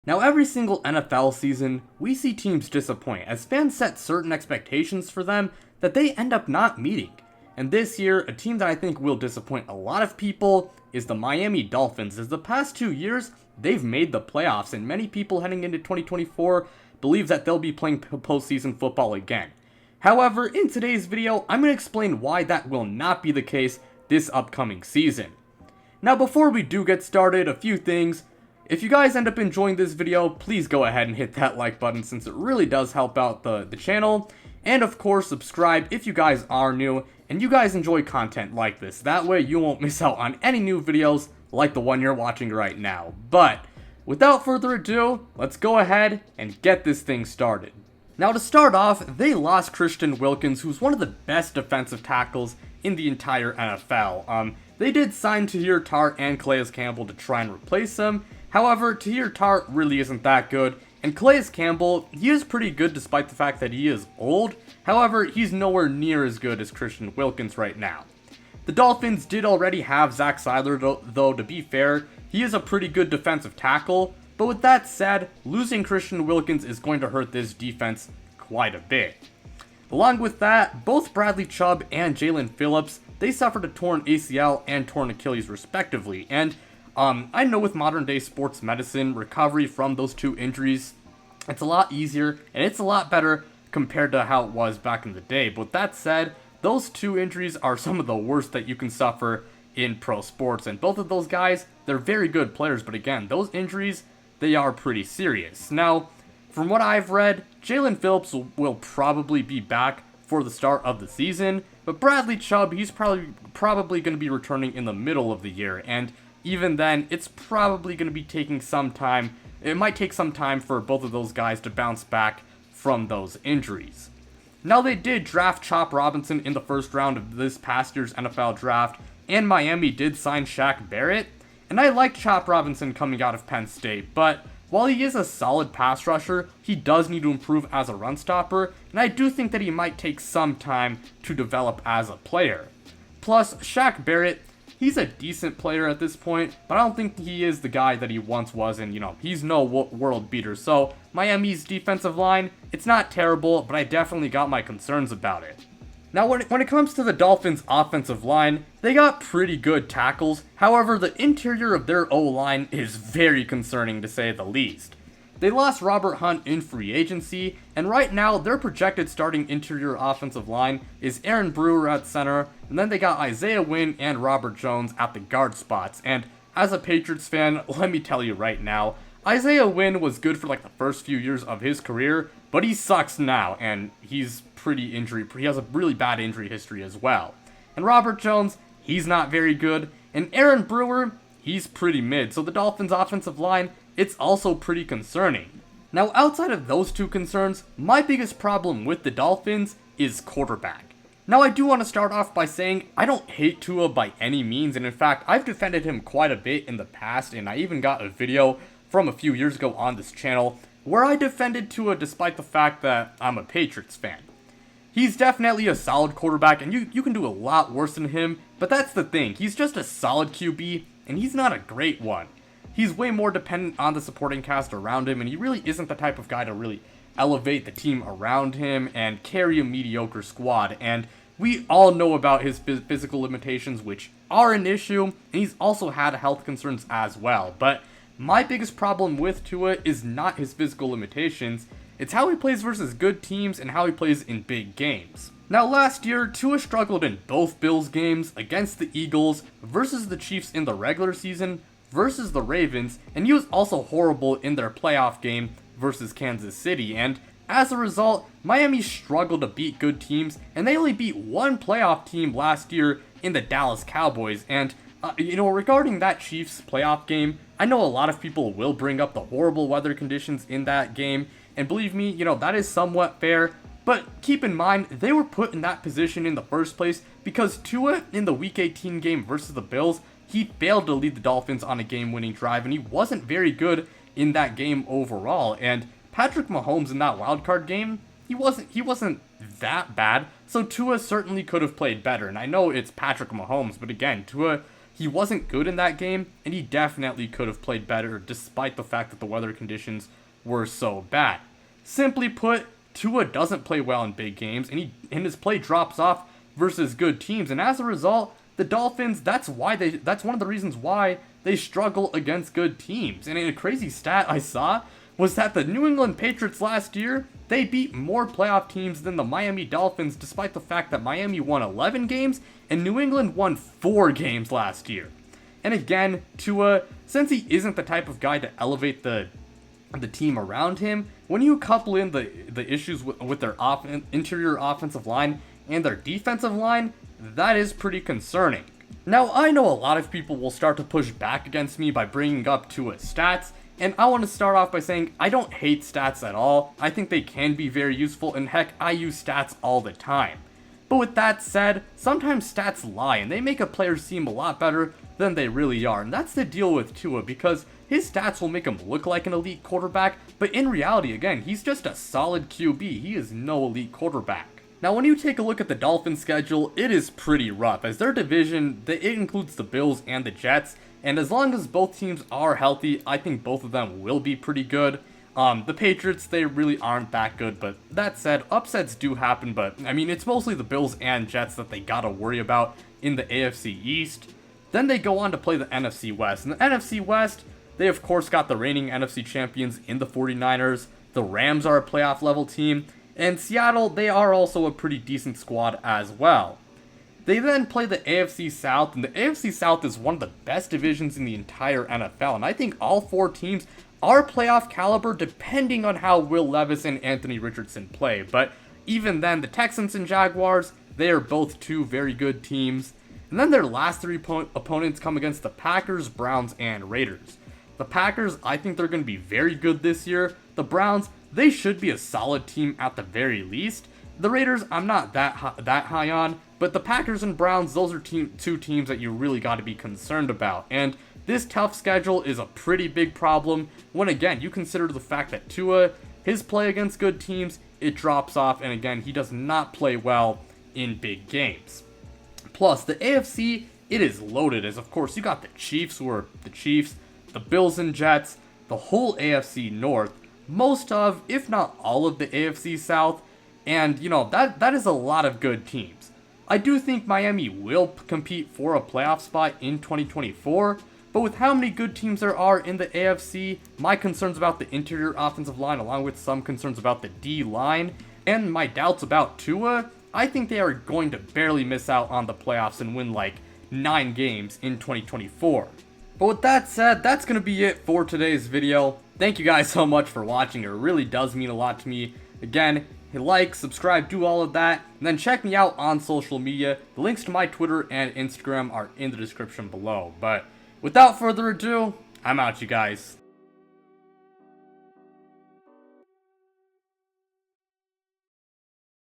Now, every single NFL season, we see teams disappoint as fans set certain expectations for them that they end up not meeting. And this year, a team that I think will disappoint a lot of people is the Miami Dolphins, as the past 2 years, they've made the playoffs, and many people heading into 2024 believe that they'll be playing postseason football again. However, in today's video, I'm going to explain why that will not be the case this upcoming season. Now, before we do get started, a few things. If you guys end up enjoying this video, please go ahead and hit that like button since it really does help out the channel. And of course, subscribe if you guys are new and you guys enjoy content like this. That way you won't miss out on any new videos like the one you're watching right now. But without further ado, let's go ahead and get this thing started. Now, to start off, they lost Christian Wilkins, who's one of the best defensive tackles in the entire NFL. They did sign Tahir Tart and Calais Campbell to try and replace him. However, Tahir Tart really isn't that good, and Calais Campbell, he is pretty good despite the fact that he is old. However, he's nowhere near as good as Christian Wilkins right now. The Dolphins did already have Zach Seiler, though to be fair, he is a pretty good defensive tackle. But with that said, losing Christian Wilkins is going to hurt this defense quite a bit. Along with that, both Bradley Chubb and Jalen Phillips, they suffered a torn ACL and torn Achilles respectively, and I know with modern day sports medicine, recovery from those two injuries, it's a lot easier and it's a lot better compared to how it was back in the day. But with that said, those two injuries are some of the worst that you can suffer in pro sports, and both of those guys, they're very good players, but again, those injuries, they are pretty serious. Now, from what I've read, Jalen Phillips will probably be back for the start of the season, but Bradley Chubb, he's probably going to be returning in the middle of the year, and even then, it's probably going to be taking some time. It might take some time for both of those guys to bounce back from those injuries. Now, they did draft Chop Robinson in the first round of this past year's NFL draft, and Miami did sign Shaq Barrett, and I like Chop Robinson coming out of Penn State, but while he is a solid pass rusher, he does need to improve as a run stopper, and I do think that he might take some time to develop as a player. Plus, Shaq Barrett, he's a decent player at this point, but I don't think he is the guy that he once was, and he's no world beater. So Miami's defensive line, it's not terrible, but I definitely got my concerns about it. Now, when it comes to the Dolphins' offensive line, they got pretty good tackles. However, the interior of their O-line is very concerning to say the least. They lost Robert Hunt in free agency, and right now their projected starting interior offensive line is Aaron Brewer at center, and then they got Isaiah Wynn and Robert Jones at the guard spots. And as a Patriots fan, let me tell you right now, Isaiah Wynn was good for like the first few years of his career, but he sucks now, and he has a really bad injury history as well. And Robert Jones, he's not very good, and Aaron Brewer, he's pretty mid, so the Dolphins' offensive line, it's also pretty concerning. Now, outside of those two concerns, my biggest problem with the Dolphins is quarterback. Now, I do want to start off by saying I don't hate Tua by any means, and in fact, I've defended him quite a bit in the past, and I even got a video from a few years ago on this channel where I defended Tua despite the fact that I'm a Patriots fan. He's definitely a solid quarterback, and you can do a lot worse than him, but that's the thing, he's just a solid QB, and he's not a great one. He's way more dependent on the supporting cast around him, and he really isn't the type of guy to really elevate the team around him and carry a mediocre squad. And we all know about his physical limitations, which are an issue, and he's also had health concerns as well. But my biggest problem with Tua is not his physical limitations, it's how he plays versus good teams and how he plays in big games. Now, last year, Tua struggled in both Bills games, against the Eagles, versus the Chiefs in the regular season, versus the Ravens, and he was also horrible in their playoff game versus Kansas City, and as a result, Miami struggled to beat good teams, and they only beat one playoff team last year in the Dallas Cowboys. And regarding that Chiefs playoff game, I know a lot of people will bring up the horrible weather conditions in that game, and believe me, that is somewhat fair, but keep in mind, they were put in that position in the first place because Tua, in the Week 18 game versus the Bills, he failed to lead the Dolphins on a game-winning drive, and he wasn't very good in that game overall. And Patrick Mahomes in that wildcard game, he wasn't that bad, so Tua certainly could have played better. And I know it's Patrick Mahomes, but again, Tua, he wasn't good in that game, and he definitely could have played better despite the fact that the weather conditions were so bad. Simply put, Tua doesn't play well in big games, and his play drops off versus good teams, and as a result, the Dolphins, that's one of the reasons why they struggle against good teams. And a crazy stat I saw was that the New England Patriots last year, they beat more playoff teams than the Miami Dolphins, despite the fact that Miami won 11 games and New England won 4 games last year. And again, Tua, since he isn't the type of guy to elevate the team around him, when you couple in the issues with their interior offensive line and their defensive line, that is pretty concerning. Now, I know a lot of people will start to push back against me by bringing up Tua's stats, and I want to start off by saying I don't hate stats at all. I think they can be very useful, and heck, I use stats all the time. But with that said, sometimes stats lie, and they make a player seem a lot better than they really are, and that's the deal with Tua, because his stats will make him look like an elite quarterback, but in reality, again, he's just a solid QB. He is no elite quarterback. Now, when you take a look at the Dolphins' schedule, it is pretty rough, as their division, it includes the Bills and the Jets, and as long as both teams are healthy, I think both of them will be pretty good. The Patriots, they really aren't that good, but that said, upsets do happen, but I mean, it's mostly the Bills and Jets that they gotta worry about in the AFC East. Then they go on to play the NFC West, and the NFC West, they of course got the reigning NFC champions in the 49ers, the Rams are a playoff level team, and Seattle, they are also a pretty decent squad as well. They then play the AFC South, and the AFC South is one of the best divisions in the entire NFL, and I think all 4 teams are playoff caliber depending on how Will Levis and Anthony Richardson play, but even then, the Texans and Jaguars, they are both 2 very good teams. And then their last 3 opponents come against the Packers, Browns, and Raiders. The Packers, I think they're going to be very good this year. The Browns, they should be a solid team at the very least. The Raiders, I'm not that high on, but the Packers and Browns, those are 2 teams that you really got to be concerned about. And this tough schedule is a pretty big problem when, again, you consider the fact that Tua, his play against good teams, it drops off, and again, he does not play well in big games. Plus, the AFC, it is loaded, as of course, you got the Chiefs, who are the Chiefs, the Bills and Jets, the whole AFC North, most of, if not all of the AFC South, and, you know, that is a lot of good teams. I do think Miami will compete for a playoff spot in 2024, but with how many good teams there are in the AFC, my concerns about the interior offensive line, along with some concerns about the D-line, and my doubts about Tua, I think they are going to barely miss out on the playoffs and win like 9 games in 2024. But with that said, that's going to be it for today's video. Thank you guys so much for watching. It really does mean a lot to me. Again, hit like, subscribe, do all of that, and then check me out on social media. The links to my Twitter and Instagram are in the description below. But without further ado, I'm out, you guys.